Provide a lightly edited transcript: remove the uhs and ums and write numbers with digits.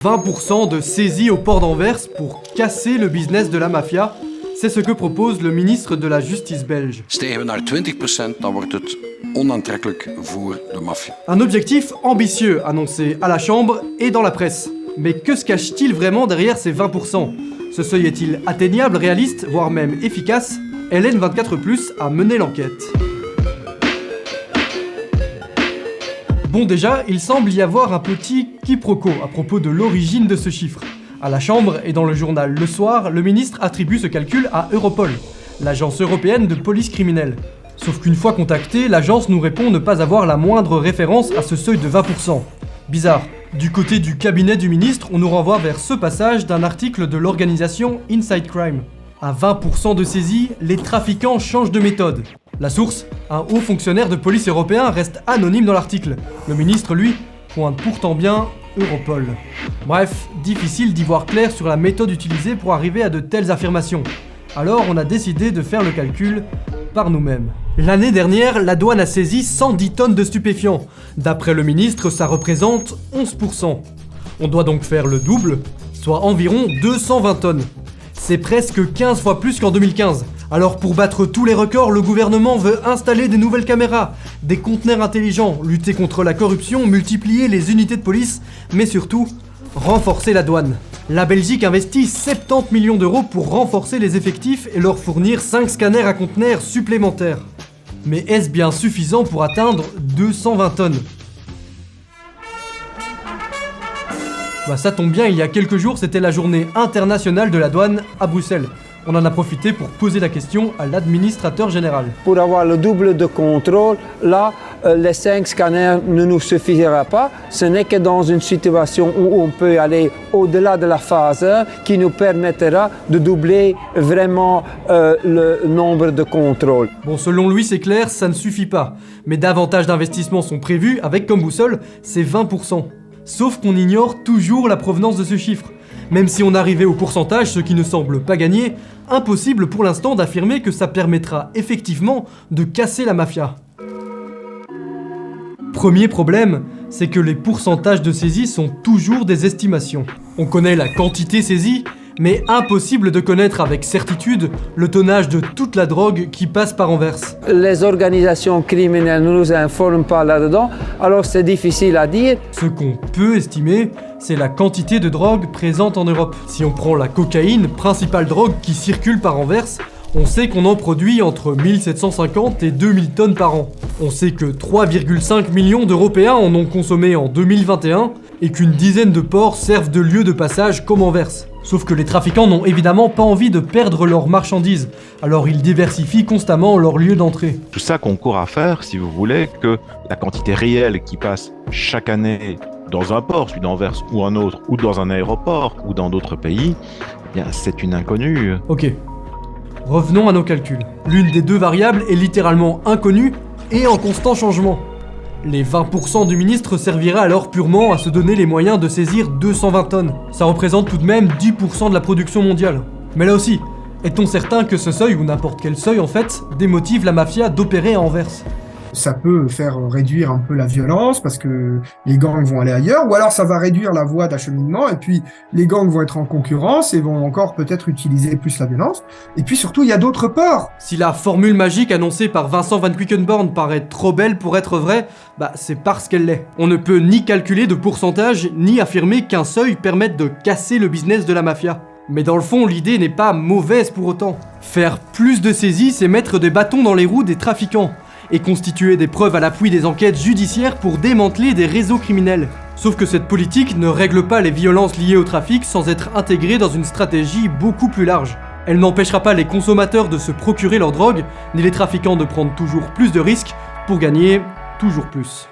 20% de saisie au port d'Anvers pour casser le business de la mafia, c'est ce que propose le ministre de la Justice belge. Stijgen we naar 20%, dan wordt het onaantrekkelijk voor de maffia. Un objectif ambitieux annoncé à la Chambre et dans la presse. Mais que se cache-t-il vraiment derrière ces 20%? Ce seuil est-il atteignable, réaliste, voire même efficace? LN24+ a mené l'enquête. Bon déjà, il semble y avoir un petit quiproquo à propos de l'origine de ce chiffre. À la Chambre et dans le journal Le Soir, le ministre attribue ce calcul à Europol, l'agence européenne de police criminelle. Sauf qu'une fois contacté, l'agence nous répond ne pas avoir la moindre référence à ce seuil de 20%. Bizarre. Du côté du cabinet du ministre, on nous renvoie vers ce passage d'un article de l'organisation Inside Crime. À 20% de saisie, les trafiquants changent de méthode. La source, un haut fonctionnaire de police européen, reste anonyme dans l'article. Le ministre, lui, pointe pourtant bien Europol. Bref, difficile d'y voir clair sur la méthode utilisée pour arriver à de telles affirmations. Alors on a décidé de faire le calcul par nous-mêmes. L'année dernière, la douane a saisi 110 tonnes de stupéfiants. D'après le ministre, ça représente 11%. On doit donc faire le double, soit environ 220 tonnes. C'est presque 15 fois plus qu'en 2015. Alors pour battre tous les records, le gouvernement veut installer des nouvelles caméras, des conteneurs intelligents, lutter contre la corruption, multiplier les unités de police, mais surtout, renforcer la douane. La Belgique investit 70 millions d'euros pour renforcer les effectifs et leur fournir 5 scanners à conteneurs supplémentaires. Mais est-ce bien suffisant pour atteindre 220 tonnes? Bah ça tombe bien, il y a quelques jours, c'était la journée internationale de la douane à Bruxelles. On en a profité pour poser la question à l'administrateur général. Pour avoir le double de contrôle, là, les 5 scanners ne nous suffira pas. Ce n'est que dans une situation où on peut aller au-delà de la phase 1 qui nous permettra de doubler vraiment le nombre de contrôles. Bon, selon lui, c'est clair, ça ne suffit pas. Mais davantage d'investissements sont prévus avec comme boussole ces 20%. Sauf qu'on ignore toujours la provenance de ce chiffre. Même si on arrivait au pourcentage, ce qui ne semble pas gagner, impossible pour l'instant d'affirmer que ça permettra effectivement de casser la mafia. Premier problème, c'est que les pourcentages de saisie sont toujours des estimations. On connaît la quantité saisie, mais impossible de connaître avec certitude le tonnage de toute la drogue qui passe par Anvers. Les organisations criminelles ne nous informent pas là-dedans, alors c'est difficile à dire. Ce qu'on peut estimer, c'est la quantité de drogue présente en Europe. Si on prend la cocaïne, principale drogue qui circule par Anvers, on sait qu'on en produit entre 1750 et 2000 tonnes par an. On sait que 3,5 millions d'Européens en ont consommé en 2021 et qu'une dizaine de ports servent de lieu de passage comme Anvers. Sauf que les trafiquants n'ont évidemment pas envie de perdre leurs marchandises, alors ils diversifient constamment leur lieu d'entrée. Tout ça concourt à faire, si vous voulez, que la quantité réelle qui passe chaque année dans un port, celui d'Anvers ou un autre, ou dans un aéroport, ou dans d'autres pays, eh bien c'est une inconnue. Ok. Revenons à nos calculs. L'une des deux variables est littéralement inconnue et en constant changement. Les 20% du ministre serviraient alors purement à se donner les moyens de saisir 220 tonnes. Ça représente tout de même 10% de la production mondiale. Mais là aussi, est-on certain que ce seuil, ou n'importe quel seuil en fait, démotive la mafia d'opérer à Anvers? Ça peut faire réduire un peu la violence parce que les gangs vont aller ailleurs, ou alors ça va réduire la voie d'acheminement et puis les gangs vont être en concurrence et vont encore peut-être utiliser plus la violence. Et puis surtout, il y a d'autres ports. Si la formule magique annoncée par Vincent Van Quickenborn paraît trop belle pour être vraie, bah c'est parce qu'elle l'est. On ne peut ni calculer de pourcentage, ni affirmer qu'un seuil permette de casser le business de la mafia. Mais dans le fond, l'idée n'est pas mauvaise pour autant. Faire plus de saisies, c'est mettre des bâtons dans les roues des trafiquants et constituer des preuves à l'appui des enquêtes judiciaires pour démanteler des réseaux criminels. Sauf que cette politique ne règle pas les violences liées au trafic sans être intégrée dans une stratégie beaucoup plus large. Elle n'empêchera pas les consommateurs de se procurer leur drogue, ni les trafiquants de prendre toujours plus de risques pour gagner toujours plus.